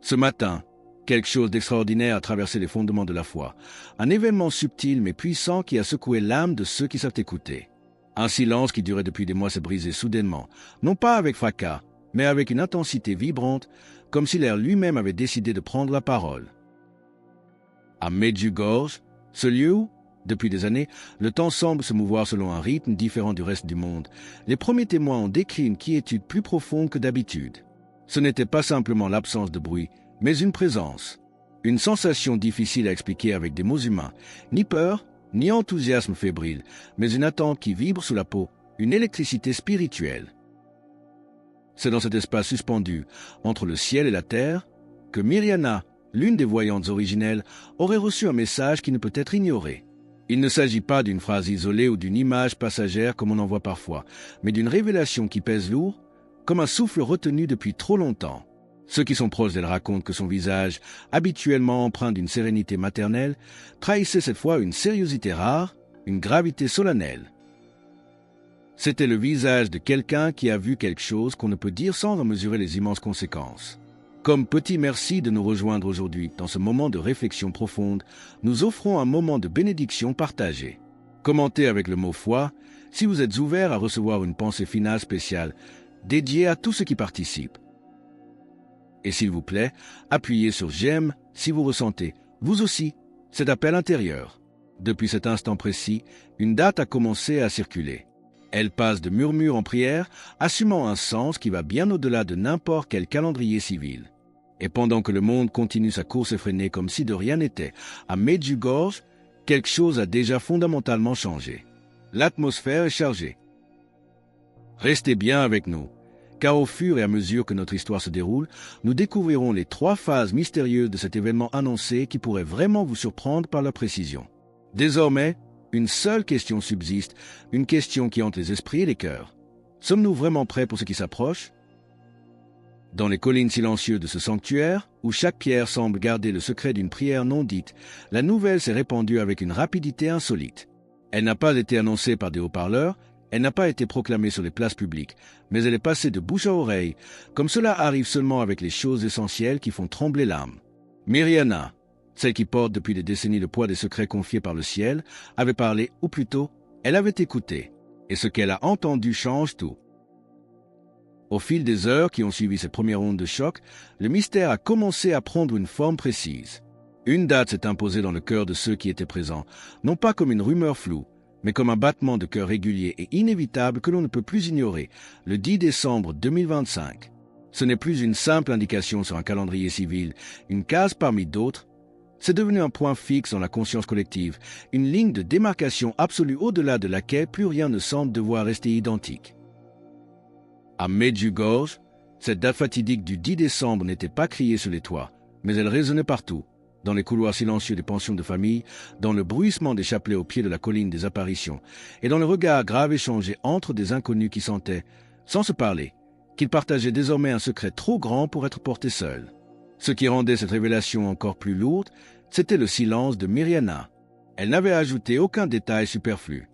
Ce matin, quelque chose d'extraordinaire a traversé les fondements de la foi. Un événement subtil mais puissant qui a secoué l'âme de ceux qui savent écouter. Un silence qui durait depuis des mois s'est brisé soudainement, non pas avec fracas, mais avec une intensité vibrante, comme si l'air lui-même avait décidé de prendre la parole. À Medjugorje, ce lieu où, depuis des années, le temps semble se mouvoir selon un rythme différent du reste du monde, les premiers témoins ont décrit une quiétude plus profonde que d'habitude. Ce n'était pas simplement l'absence de bruit, mais une présence. Une sensation difficile à expliquer avec des mots humains, ni peur, ni enthousiasme fébrile, mais une attente qui vibre sous la peau, une électricité spirituelle. C'est dans cet espace suspendu, entre le ciel et la terre, que Mirjana, l'une des voyantes originelles, aurait reçu un message qui ne peut être ignoré. Il ne s'agit pas d'une phrase isolée ou d'une image passagère comme on en voit parfois, mais d'une révélation qui pèse lourd, comme un souffle retenu depuis trop longtemps. Ceux qui sont proches d'elle racontent que son visage, habituellement empreint d'une sérénité maternelle, trahissait cette fois une sérieuxité rare, une gravité solennelle. C'était le visage de quelqu'un qui a vu quelque chose qu'on ne peut dire sans en mesurer les immenses conséquences. Comme petit merci de nous rejoindre aujourd'hui dans ce moment de réflexion profonde, nous offrons un moment de bénédiction partagée. Commentez avec le mot foi si vous êtes ouvert à recevoir une pensée finale spéciale dédiée à tous ceux qui participent. Et s'il vous plaît, appuyez sur j'aime si vous ressentez, vous aussi, cet appel intérieur. Depuis cet instant précis, une date a commencé à circuler. Elle passe de murmure en prière, assumant un sens qui va bien au-delà de n'importe quel calendrier civil. Et pendant que le monde continue sa course effrénée comme si de rien n'était, à Medjugorje, quelque chose a déjà fondamentalement changé. L'atmosphère est chargée. Restez bien avec nous, car au fur et à mesure que notre histoire se déroule, nous découvrirons les 3 phases mystérieuses de cet événement annoncé qui pourrait vraiment vous surprendre par leur précision. Désormais, une seule question subsiste, une question qui hante les esprits et les cœurs. Sommes-nous vraiment prêts pour ce qui s'approche? Dans les collines silencieuses de ce sanctuaire, où chaque pierre semble garder le secret d'une prière non dite, la nouvelle s'est répandue avec une rapidité insolite. Elle n'a pas été annoncée par des haut-parleurs, elle n'a pas été proclamée sur les places publiques, mais elle est passée de bouche à oreille, comme cela arrive seulement avec les choses essentielles qui font trembler l'âme. Mirjana, celle qui porte depuis des décennies le poids des secrets confiés par le ciel, avait parlé, ou plutôt, elle avait écouté, et ce qu'elle a entendu change tout. Au fil des heures qui ont suivi cette première onde de choc, le mystère a commencé à prendre une forme précise. Une date s'est imposée dans le cœur de ceux qui étaient présents, non pas comme une rumeur floue, mais comme un battement de cœur régulier et inévitable que l'on ne peut plus ignorer, le 10 décembre 2025. Ce n'est plus une simple indication sur un calendrier civil, une case parmi d'autres. C'est devenu un point fixe dans la conscience collective, une ligne de démarcation absolue au-delà de laquelle plus rien ne semble devoir rester identique. À Medjugorje, cette date fatidique du 10 décembre n'était pas criée sur les toits, mais elle résonnait partout, dans les couloirs silencieux des pensions de famille, dans le bruissement des chapelets au pied de la colline des apparitions, et dans le regard grave échangé entre des inconnus qui sentaient, sans se parler, qu'ils partageaient désormais un secret trop grand pour être portés seuls. Ce qui rendait cette révélation encore plus lourde, c'était le silence de Mirjana. Elle n'avait ajouté aucun détail superflu.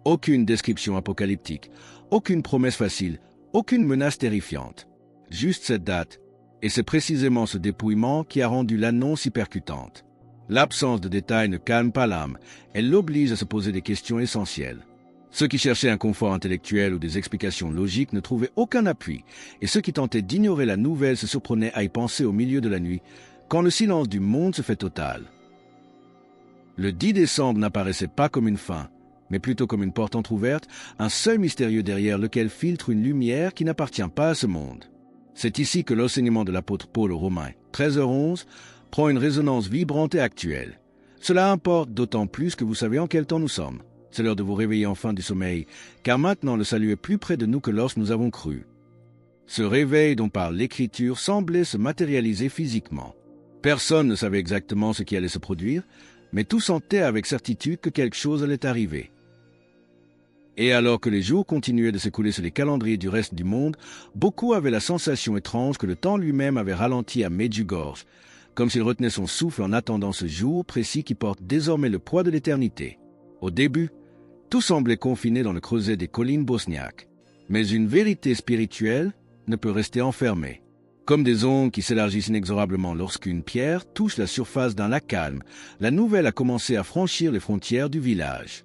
Aucune description apocalyptique, aucune promesse facile, aucune menace terrifiante. Juste cette date, et c'est précisément ce dépouillement qui a rendu l'annonce si percutante. L'absence de détails ne calme pas l'âme, elle l'oblige à se poser des questions essentielles. Ceux qui cherchaient un confort intellectuel ou des explications logiques ne trouvaient aucun appui, et ceux qui tentaient d'ignorer la nouvelle se surprenaient à y penser au milieu de la nuit, quand le silence du monde se fait total. Le 10 décembre n'apparaissait pas comme une fin, mais plutôt comme une porte entr'ouverte, un seuil mystérieux derrière lequel filtre une lumière qui n'appartient pas à ce monde. C'est ici que l'enseignement de l'apôtre Paul aux Romains, 13h11, prend une résonance vibrante et actuelle. Cela importe d'autant plus que vous savez en quel temps nous sommes. C'est l'heure de vous réveiller enfin du sommeil, car maintenant le salut est plus près de nous que lorsque nous avons cru. Ce réveil dont parle l'Écriture semblait se matérialiser physiquement. Personne ne savait exactement ce qui allait se produire, mais tout sentait avec certitude que quelque chose allait arriver. Et alors que les jours continuaient de s'écouler sur les calendriers du reste du monde, beaucoup avaient la sensation étrange que le temps lui-même avait ralenti à Medjugorje, comme s'il retenait son souffle en attendant ce jour précis qui porte désormais le poids de l'éternité. Au début, tout semblait confiné dans le creuset des collines bosniaques. Mais une vérité spirituelle ne peut rester enfermée. Comme des ondes qui s'élargissent inexorablement lorsqu'une pierre touche la surface d'un lac calme, la nouvelle a commencé à franchir les frontières du village.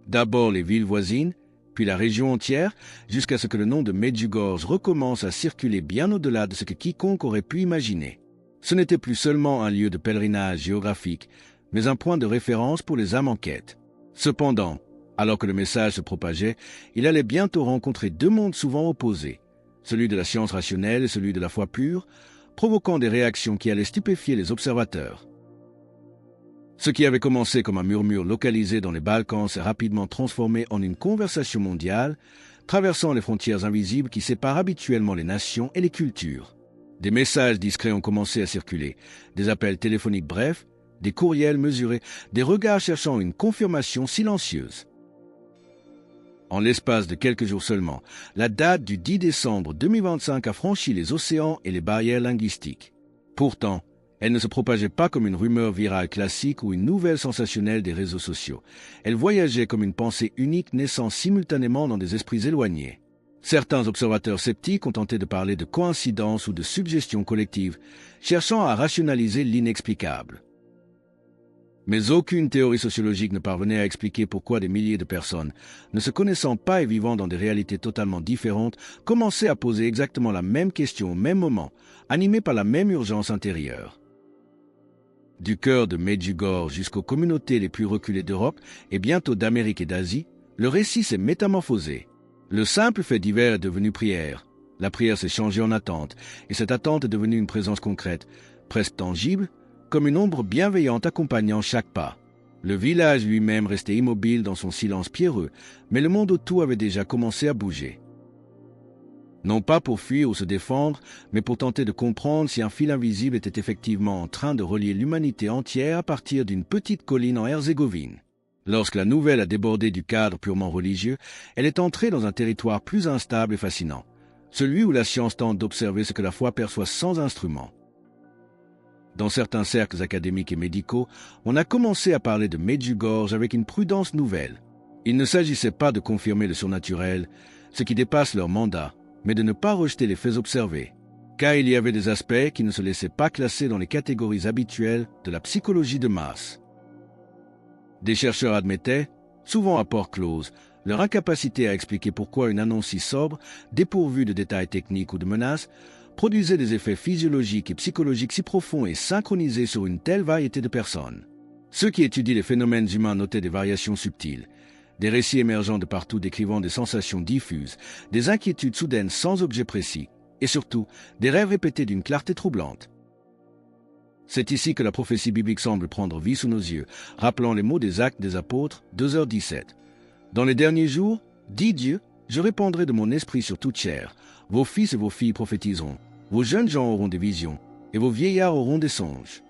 D'abord les villes voisines, puis la région entière, jusqu'à ce que le nom de Medjugorje recommence à circuler bien au-delà de ce que quiconque aurait pu imaginer. Ce n'était plus seulement un lieu de pèlerinage géographique, mais un point de référence pour les âmes en quête. Cependant, alors que le message se propageait, il allait bientôt rencontrer deux mondes souvent opposés, celui de la science rationnelle et celui de la foi pure, provoquant des réactions qui allaient stupéfier les observateurs. Ce qui avait commencé comme un murmure localisé dans les Balkans s'est rapidement transformé en une conversation mondiale, traversant les frontières invisibles qui séparent habituellement les nations et les cultures. Des messages discrets ont commencé à circuler, des appels téléphoniques brefs, des courriels mesurés, des regards cherchant une confirmation silencieuse. En l'espace de quelques jours seulement, la date du 10 décembre 2025 a franchi les océans et les barrières linguistiques. Pourtant, elle ne se propageait pas comme une rumeur virale classique ou une nouvelle sensationnelle des réseaux sociaux. Elle voyageait comme une pensée unique naissant simultanément dans des esprits éloignés. Certains observateurs sceptiques ont tenté de parler de coïncidence ou de suggestion collective, cherchant à rationaliser l'inexplicable. Mais aucune théorie sociologique ne parvenait à expliquer pourquoi des milliers de personnes, ne se connaissant pas et vivant dans des réalités totalement différentes, commençaient à poser exactement la même question au même moment, animées par la même urgence intérieure. Du cœur de Medjugorje jusqu'aux communautés les plus reculées d'Europe et bientôt d'Amérique et d'Asie, le récit s'est métamorphosé. Le simple fait divers est devenu prière. La prière s'est changée en attente, et cette attente est devenue une présence concrète, presque tangible, comme une ombre bienveillante accompagnant chaque pas. Le village lui-même restait immobile dans son silence pierreux, mais le monde autour avait déjà commencé à bouger. Non pas pour fuir ou se défendre, mais pour tenter de comprendre si un fil invisible était effectivement en train de relier l'humanité entière à partir d'une petite colline en Herzégovine. Lorsque la nouvelle a débordé du cadre purement religieux, elle est entrée dans un territoire plus instable et fascinant, celui où la science tente d'observer ce que la foi perçoit sans instrument. Dans certains cercles académiques et médicaux, on a commencé à parler de Medjugorje avec une prudence nouvelle. Il ne s'agissait pas de confirmer le surnaturel, ce qui dépasse leur mandat, mais de ne pas rejeter les faits observés, car il y avait des aspects qui ne se laissaient pas classer dans les catégories habituelles de la psychologie de masse. Des chercheurs admettaient, souvent à port close, leur incapacité à expliquer pourquoi une annonce si sobre, dépourvue de détails techniques ou de menaces, produisait des effets physiologiques et psychologiques si profonds et synchronisés sur une telle variété de personnes. Ceux qui étudient les phénomènes humains notaient des variations subtiles, des récits émergeant de partout décrivant des sensations diffuses, des inquiétudes soudaines sans objet précis, et surtout des rêves répétés d'une clarté troublante. C'est ici que la prophétie biblique semble prendre vie sous nos yeux, rappelant les mots des Actes des Apôtres, 2h17. « Dans les derniers jours, dit Dieu, je répandrai de mon esprit sur toute chair. Vos fils et vos filles prophétiseront. Vos jeunes gens auront des visions, et vos vieillards auront des songes. »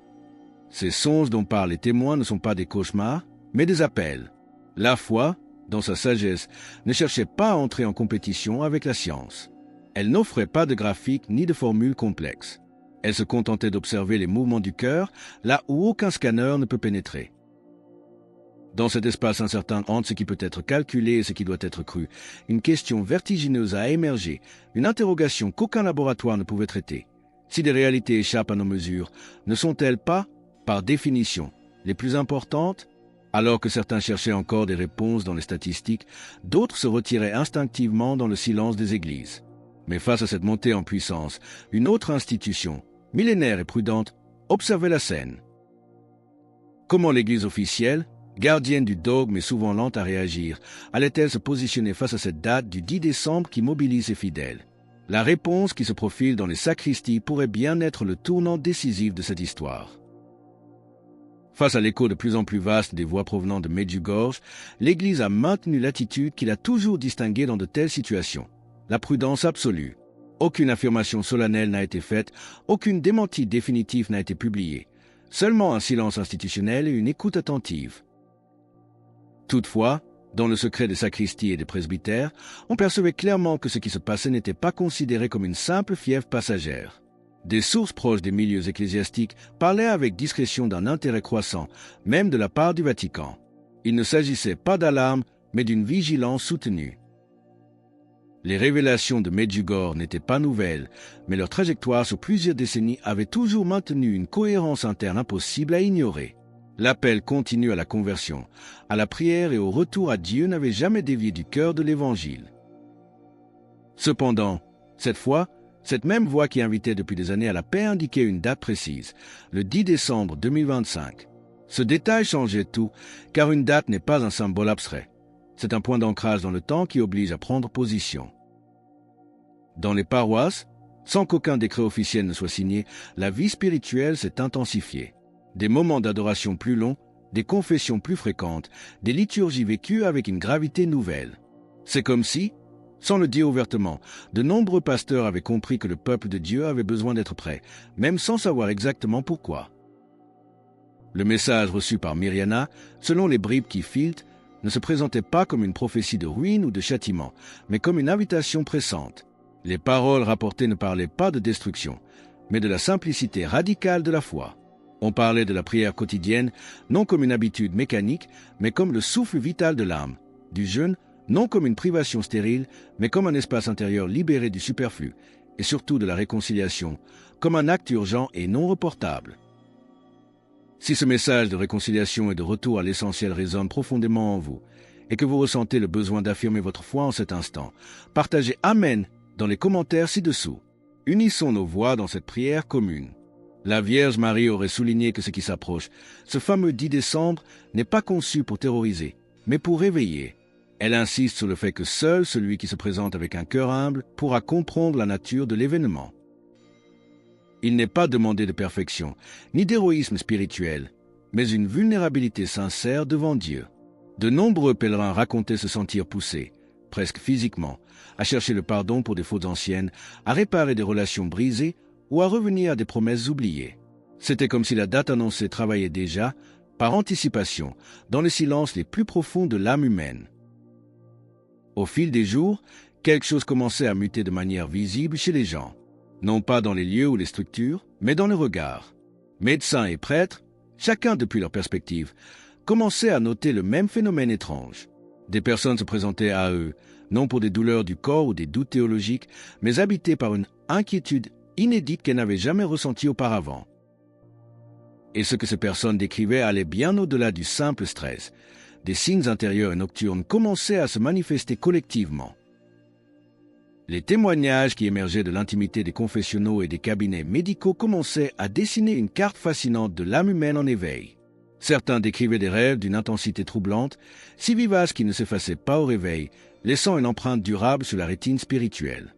Ces songes dont parlent les témoins ne sont pas des cauchemars, mais des appels. La foi, dans sa sagesse, ne cherchait pas à entrer en compétition avec la science. Elle n'offrait pas de graphiques ni de formules complexes. Elle se contentait d'observer les mouvements du cœur, là où aucun scanner ne peut pénétrer. Dans cet espace incertain entre ce qui peut être calculé et ce qui doit être cru, une question vertigineuse a émergé, une interrogation qu'aucun laboratoire ne pouvait traiter. Si des réalités échappent à nos mesures, ne sont-elles pas, par définition, les plus importantes? Alors que certains cherchaient encore des réponses dans les statistiques, d'autres se retiraient instinctivement dans le silence des églises. Mais face à cette montée en puissance, une autre institution, millénaire et prudente, observait la scène. Comment l'Église officielle, gardienne du dogme et souvent lente à réagir, allait-elle se positionner face à cette date du 10 décembre qui mobilise ses fidèles? La réponse qui se profile dans les sacristies pourrait bien être le tournant décisif de cette histoire. Face à l'écho de plus en plus vaste des voix provenant de Medjugorje, l'Église a maintenu l'attitude qu'il a toujours distinguée dans de telles situations. La prudence absolue. Aucune affirmation solennelle n'a été faite, aucune démenti définitif n'a été publié. Seulement un silence institutionnel et une écoute attentive. Toutefois, dans le secret des sacristies et des presbytères, on percevait clairement que ce qui se passait n'était pas considéré comme une simple fièvre passagère. Des sources proches des milieux ecclésiastiques parlaient avec discrétion d'un intérêt croissant, même de la part du Vatican. Il ne s'agissait pas d'alarme, mais d'une vigilance soutenue. Les révélations de Medjugorje n'étaient pas nouvelles, mais leur trajectoire sur plusieurs décennies avait toujours maintenu une cohérence interne impossible à ignorer. L'appel continu à la conversion, à la prière et au retour à Dieu n'avait jamais dévié du cœur de l'Évangile. Cependant, cette fois, cette même voix qui invitait depuis des années à la paix indiquait une date précise, le 10 décembre 2025. Ce détail changeait tout, car une date n'est pas un symbole abstrait. C'est un point d'ancrage dans le temps qui oblige à prendre position. Dans les paroisses, sans qu'aucun décret officiel ne soit signé, la vie spirituelle s'est intensifiée. Des moments d'adoration plus longs, des confessions plus fréquentes, des liturgies vécues avec une gravité nouvelle. C'est comme si, sans le dire ouvertement, de nombreux pasteurs avaient compris que le peuple de Dieu avait besoin d'être prêt, même sans savoir exactement pourquoi. Le message reçu par Myriana, selon les bribes qui filtrent, ne se présentait pas comme une prophétie de ruine ou de châtiment, mais comme une invitation pressante. Les paroles rapportées ne parlaient pas de destruction, mais de la simplicité radicale de la foi. On parlait de la prière quotidienne, non comme une habitude mécanique, mais comme le souffle vital de l'âme, du jeûne, non comme une privation stérile, mais comme un espace intérieur libéré du superflu, et surtout de la réconciliation, comme un acte urgent et non reportable. Si ce message de réconciliation et de retour à l'essentiel résonne profondément en vous, et que vous ressentez le besoin d'affirmer votre foi en cet instant, partagez « Amen » dans les commentaires ci-dessous. Unissons nos voix dans cette prière commune. La Vierge Marie aurait souligné que ce qui s'approche, ce fameux 10 décembre, n'est pas conçu pour terroriser, mais pour réveiller. Elle insiste sur le fait que seul celui qui se présente avec un cœur humble pourra comprendre la nature de l'événement. Il n'est pas demandé de perfection, ni d'héroïsme spirituel, mais une vulnérabilité sincère devant Dieu. De nombreux pèlerins racontaient se sentir poussés, presque physiquement, à chercher le pardon pour des fautes anciennes, à réparer des relations brisées ou à revenir à des promesses oubliées. C'était comme si la date annoncée travaillait déjà, par anticipation, dans les silences les plus profonds de l'âme humaine. Au fil des jours, quelque chose commençait à muter de manière visible chez les gens. Non pas dans les lieux ou les structures, mais dans le regard. Médecins et prêtres, chacun depuis leur perspective, commençaient à noter le même phénomène étrange. Des personnes se présentaient à eux, non pour des douleurs du corps ou des doutes théologiques, mais habitées par une inquiétude inédite qu'elles n'avaient jamais ressentie auparavant. Et ce que ces personnes décrivaient allait bien au-delà du simple stress. Des signes intérieurs et nocturnes commençaient à se manifester collectivement. Les témoignages qui émergeaient de l'intimité des confessionnaux et des cabinets médicaux commençaient à dessiner une carte fascinante de l'âme humaine en éveil. Certains décrivaient des rêves d'une intensité troublante, si vivaces qu'ils ne s'effaçaient pas au réveil, laissant une empreinte durable sur la rétine spirituelle.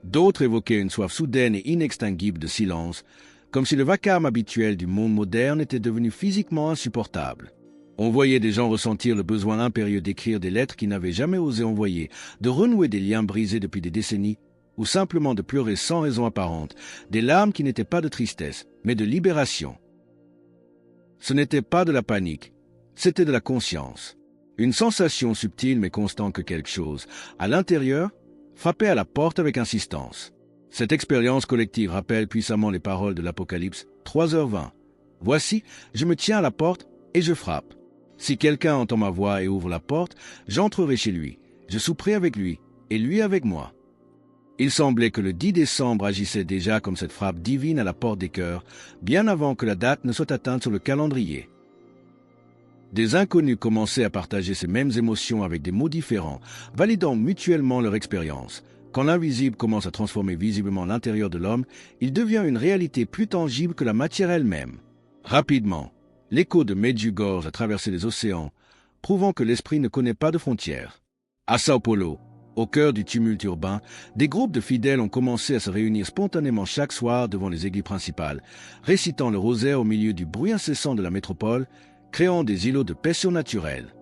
D'autres évoquaient une soif soudaine et inextinguible de silence, comme si le vacarme habituel du monde moderne était devenu physiquement insupportable. On voyait des gens ressentir le besoin impérieux d'écrire des lettres qu'ils n'avaient jamais osé envoyer, de renouer des liens brisés depuis des décennies, ou simplement de pleurer sans raison apparente, des larmes qui n'étaient pas de tristesse, mais de libération. Ce n'était pas de la panique, c'était de la conscience. Une sensation subtile mais constante que quelque chose, à l'intérieur, frappait à la porte avec insistance. Cette expérience collective rappelle puissamment les paroles de l'Apocalypse, 3h20. « Voici, je me tiens à la porte et je frappe. Si quelqu'un entend ma voix et ouvre la porte, j'entrerai chez lui, je souperai avec lui, et lui avec moi. » Il semblait que le 10 décembre agissait déjà comme cette frappe divine à la porte des cœurs, bien avant que la date ne soit atteinte sur le calendrier. Des inconnus commençaient à partager ces mêmes émotions avec des mots différents, validant mutuellement leur expérience. Quand l'invisible commence à transformer visiblement l'intérieur de l'homme, il devient une réalité plus tangible que la matière elle-même. Rapidement, l'écho de Medjugorje a traversé les océans, prouvant que l'esprit ne connaît pas de frontières. À Sao Paulo, au cœur du tumulte urbain, des groupes de fidèles ont commencé à se réunir spontanément chaque soir devant les églises principales, récitant le rosaire au milieu du bruit incessant de la métropole, créant des îlots de paix surnaturelle.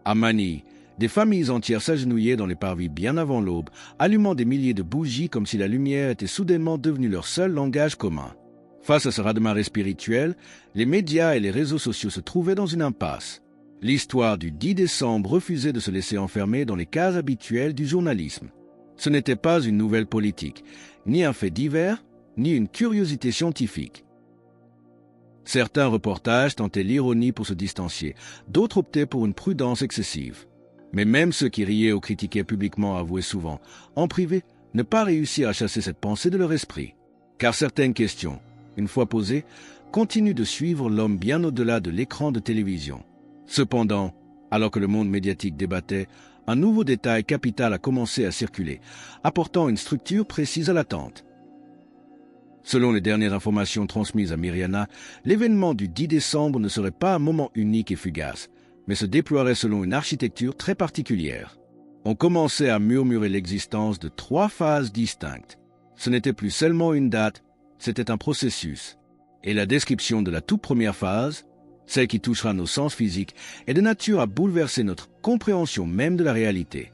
À Manille, des familles entières s'agenouillaient dans les parvis bien avant l'aube, allumant des milliers de bougies comme si la lumière était soudainement devenue leur seul langage commun. Face à ce raz-de-marée spirituel, les médias et les réseaux sociaux se trouvaient dans une impasse. L'histoire du 10 décembre refusait de se laisser enfermer dans les cases habituelles du journalisme. Ce n'était pas une nouvelle politique, ni un fait divers, ni une curiosité scientifique. Certains reportages tentaient l'ironie pour se distancier, d'autres optaient pour une prudence excessive. Mais même ceux qui riaient ou critiquaient publiquement avouaient souvent, en privé, ne pas réussir à chasser cette pensée de leur esprit. Car certaines questions, une fois posées, continuent de suivre l'homme bien au-delà de l'écran de télévision. Cependant, alors que le monde médiatique débattait, un nouveau détail capital a commencé à circuler, apportant une structure précise à l'attente. Selon les dernières informations transmises à Myriana, l'événement du 10 décembre ne serait pas un moment unique et fugace, mais se déploierait selon une architecture très particulière. On commençait à murmurer l'existence de 3 phases distinctes. Ce n'était plus seulement une date, c'était un processus. Et la description de la toute première phase, celle qui touchera nos sens physiques, est de nature à bouleverser notre compréhension même de la réalité.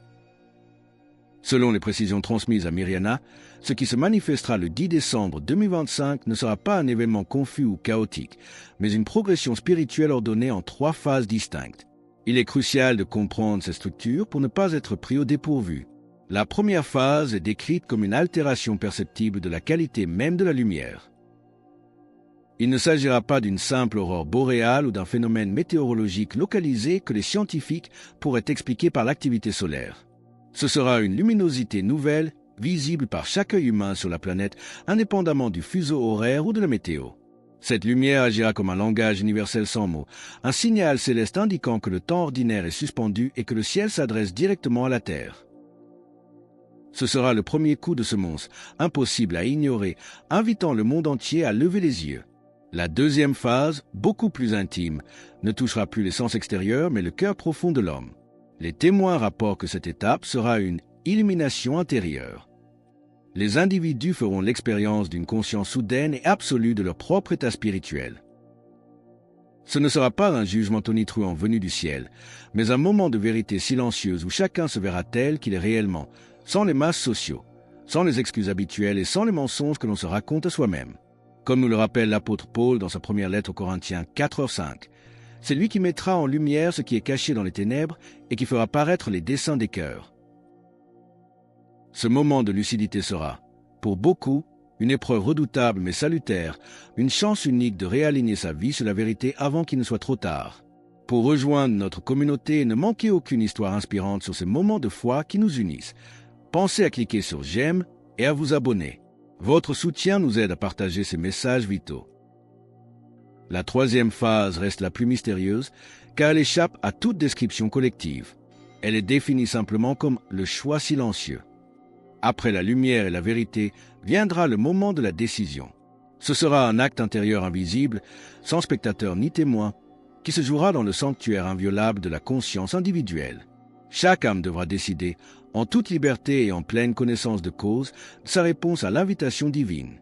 Selon les précisions transmises à Myriana, ce qui se manifestera le 10 décembre 2025 ne sera pas un événement confus ou chaotique, mais une progression spirituelle ordonnée en 3 phases distinctes. Il est crucial de comprendre ces structures pour ne pas être pris au dépourvu. La première phase est décrite comme une altération perceptible de la qualité même de la lumière. Il ne s'agira pas d'une simple aurore boréale ou d'un phénomène météorologique localisé que les scientifiques pourraient expliquer par l'activité solaire. Ce sera une luminosité nouvelle, visible par chaque œil humain sur la planète, indépendamment du fuseau horaire ou de la météo. Cette lumière agira comme un langage universel sans mots, un signal céleste indiquant que le temps ordinaire est suspendu et que le ciel s'adresse directement à la Terre. Ce sera le premier coup de semonce, impossible à ignorer, invitant le monde entier à lever les yeux. La deuxième phase, beaucoup plus intime, ne touchera plus les sens extérieurs mais le cœur profond de l'homme. Les témoins rapportent que cette étape sera une illumination intérieure. Les individus feront l'expérience d'une conscience soudaine et absolue de leur propre état spirituel. Ce ne sera pas un jugement tonitruant venu du ciel, mais un moment de vérité silencieuse où chacun se verra tel qu'il est réellement, sans les masses sociaux, sans les excuses habituelles et sans les mensonges que l'on se raconte à soi-même. Comme nous le rappelle l'apôtre Paul dans sa première lettre aux Corinthiens 4h5, c'est lui qui mettra en lumière ce qui est caché dans les ténèbres et qui fera paraître les desseins des cœurs. Ce moment de lucidité sera, pour beaucoup, une épreuve redoutable mais salutaire, une chance unique de réaligner sa vie sur la vérité avant qu'il ne soit trop tard. Pour rejoindre notre communauté et ne manquer aucune histoire inspirante sur ces moments de foi qui nous unissent, pensez à cliquer sur « J'aime » et à vous abonner. Votre soutien nous aide à partager ces messages vitaux. La troisième phase reste la plus mystérieuse car elle échappe à toute description collective. Elle est définie simplement comme le choix silencieux. Après la lumière et la vérité, viendra le moment de la décision. Ce sera un acte intérieur invisible, sans spectateur ni témoin, qui se jouera dans le sanctuaire inviolable de la conscience individuelle. Chaque âme devra décider, en toute liberté et en pleine connaissance de cause, de sa réponse à l'invitation divine.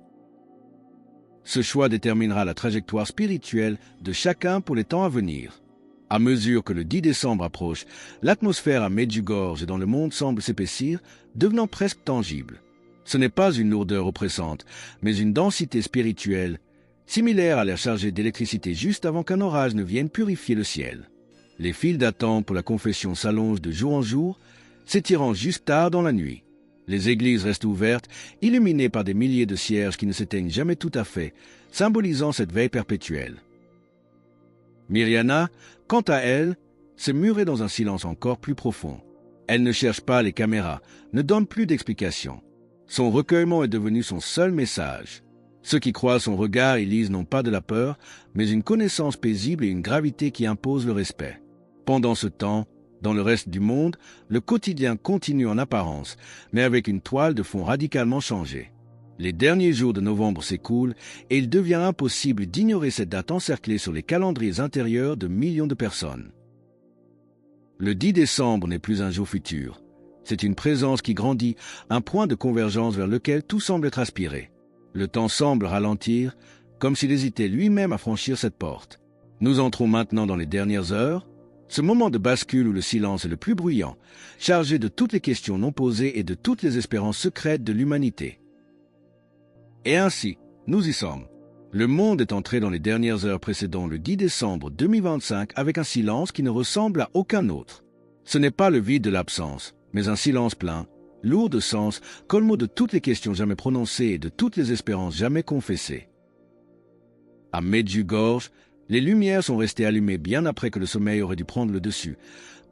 Ce choix déterminera la trajectoire spirituelle de chacun pour les temps à venir. À mesure que le 10 décembre approche, l'atmosphère à Medjugorje et dans le monde semble s'épaissir, devenant presque tangible. Ce n'est pas une lourdeur oppressante, mais une densité spirituelle, similaire à l'air chargé d'électricité juste avant qu'un orage ne vienne purifier le ciel. Les files d'attente pour la confession s'allongent de jour en jour, s'étirant jusque tard dans la nuit. Les églises restent ouvertes, illuminées par des milliers de cierges qui ne s'éteignent jamais tout à fait, symbolisant cette veille perpétuelle. Myriana, quant à elle, s'est murée dans un silence encore plus profond. Elle ne cherche pas les caméras, ne donne plus d'explications. Son recueillement est devenu son seul message. Ceux qui croisent son regard y lisent non pas de la peur, mais une connaissance paisible et une gravité qui imposent le respect. Pendant ce temps, dans le reste du monde, le quotidien continue en apparence, mais avec une toile de fond radicalement changée. Les derniers jours de novembre s'écoulent et il devient impossible d'ignorer cette date encerclée sur les calendriers intérieurs de millions de personnes. Le 10 décembre n'est plus un jour futur. C'est une présence qui grandit, un point de convergence vers lequel tout semble être aspiré. Le temps semble ralentir, comme s'il hésitait lui-même à franchir cette porte. Nous entrons maintenant dans les dernières heures, ce moment de bascule où le silence est le plus bruyant, chargé de toutes les questions non posées et de toutes les espérances secrètes de l'humanité. Et ainsi, nous y sommes. Le monde est entré dans les dernières heures précédant le 10 décembre 2025 avec un silence qui ne ressemble à aucun autre. Ce n'est pas le vide de l'absence, mais un silence plein, lourd de sens, colmo de toutes les questions jamais prononcées et de toutes les espérances jamais confessées. À Medjugorje, les lumières sont restées allumées bien après que le sommeil aurait dû prendre le dessus,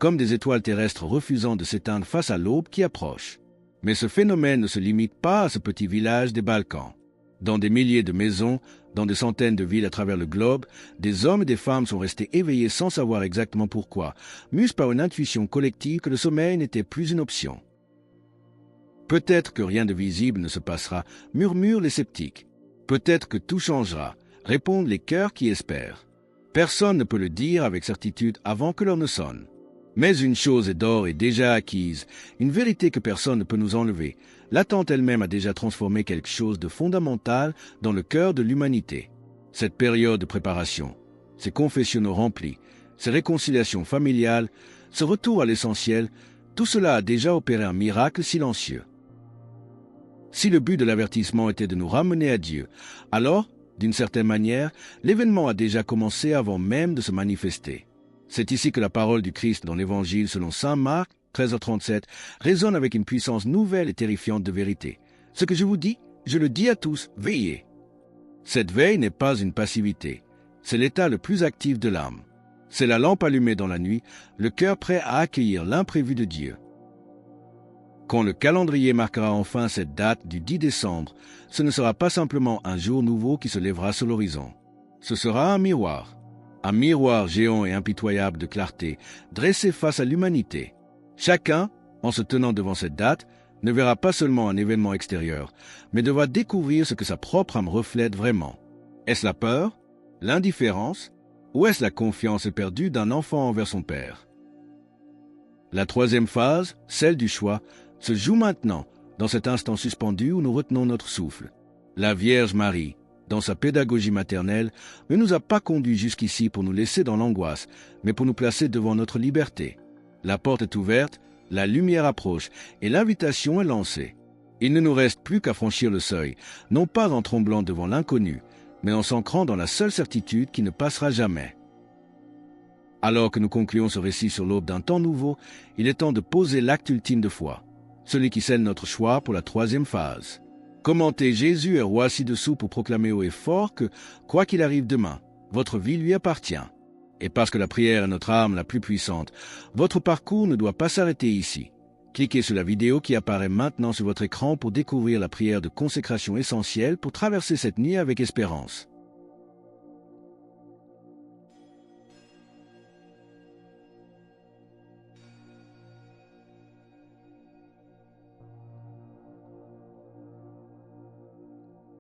comme des étoiles terrestres refusant de s'éteindre face à l'aube qui approche. Mais ce phénomène ne se limite pas à ce petit village des Balkans. Dans des milliers de maisons, dans des centaines de villes à travers le globe, des hommes et des femmes sont restés éveillés sans savoir exactement pourquoi, mus par une intuition collective que le sommeil n'était plus une option. Peut-être que rien de visible ne se passera, murmurent les sceptiques. Peut-être que tout changera, répondent les cœurs qui espèrent. Personne ne peut le dire avec certitude avant que l'heure ne sonne. Mais une chose est d'or et déjà acquise, une vérité que personne ne peut nous enlever. L'attente elle-même a déjà transformé quelque chose de fondamental dans le cœur de l'humanité. Cette période de préparation, ces confessionnaux remplis, ces réconciliations familiales, ce retour à l'essentiel, tout cela a déjà opéré un miracle silencieux. Si le but de l'avertissement était de nous ramener à Dieu, alors, d'une certaine manière, l'événement a déjà commencé avant même de se manifester. C'est ici que la parole du Christ dans l'Évangile selon saint Marc, 13h37, résonne avec une puissance nouvelle et terrifiante de vérité. Ce que je vous dis, je le dis à tous, veillez. Cette veille n'est pas une passivité, c'est l'état le plus actif de l'âme. C'est la lampe allumée dans la nuit, le cœur prêt à accueillir l'imprévu de Dieu. Quand le calendrier marquera enfin cette date du 10 décembre, ce ne sera pas simplement un jour nouveau qui se lèvera sur l'horizon. Ce sera un miroir géant et impitoyable de clarté, dressé face à l'humanité. Chacun, en se tenant devant cette date, ne verra pas seulement un événement extérieur, mais devra découvrir ce que sa propre âme reflète vraiment. Est-ce la peur, l'indifférence, ou est-ce la confiance éperdue d'un enfant envers son père? La troisième phase, celle du choix, se joue maintenant, dans cet instant suspendu où nous retenons notre souffle. La Vierge Marie, dans sa pédagogie maternelle, ne nous a pas conduits jusqu'ici pour nous laisser dans l'angoisse, mais pour nous placer devant notre liberté. La porte est ouverte, la lumière approche, et l'invitation est lancée. Il ne nous reste plus qu'à franchir le seuil, non pas en tremblant devant l'inconnu, mais en s'ancrant dans la seule certitude qui ne passera jamais. Alors que nous concluons ce récit sur l'aube d'un temps nouveau, il est temps de poser l'acte ultime de foi, celui qui scelle notre choix pour la troisième phase. Commentez Jésus est roi ci-dessous pour proclamer haut et fort que, quoi qu'il arrive demain, votre vie lui appartient. Et parce que la prière est notre arme la plus puissante, votre parcours ne doit pas s'arrêter ici. Cliquez sur la vidéo qui apparaît maintenant sur votre écran pour découvrir la prière de consécration essentielle pour traverser cette nuit avec espérance.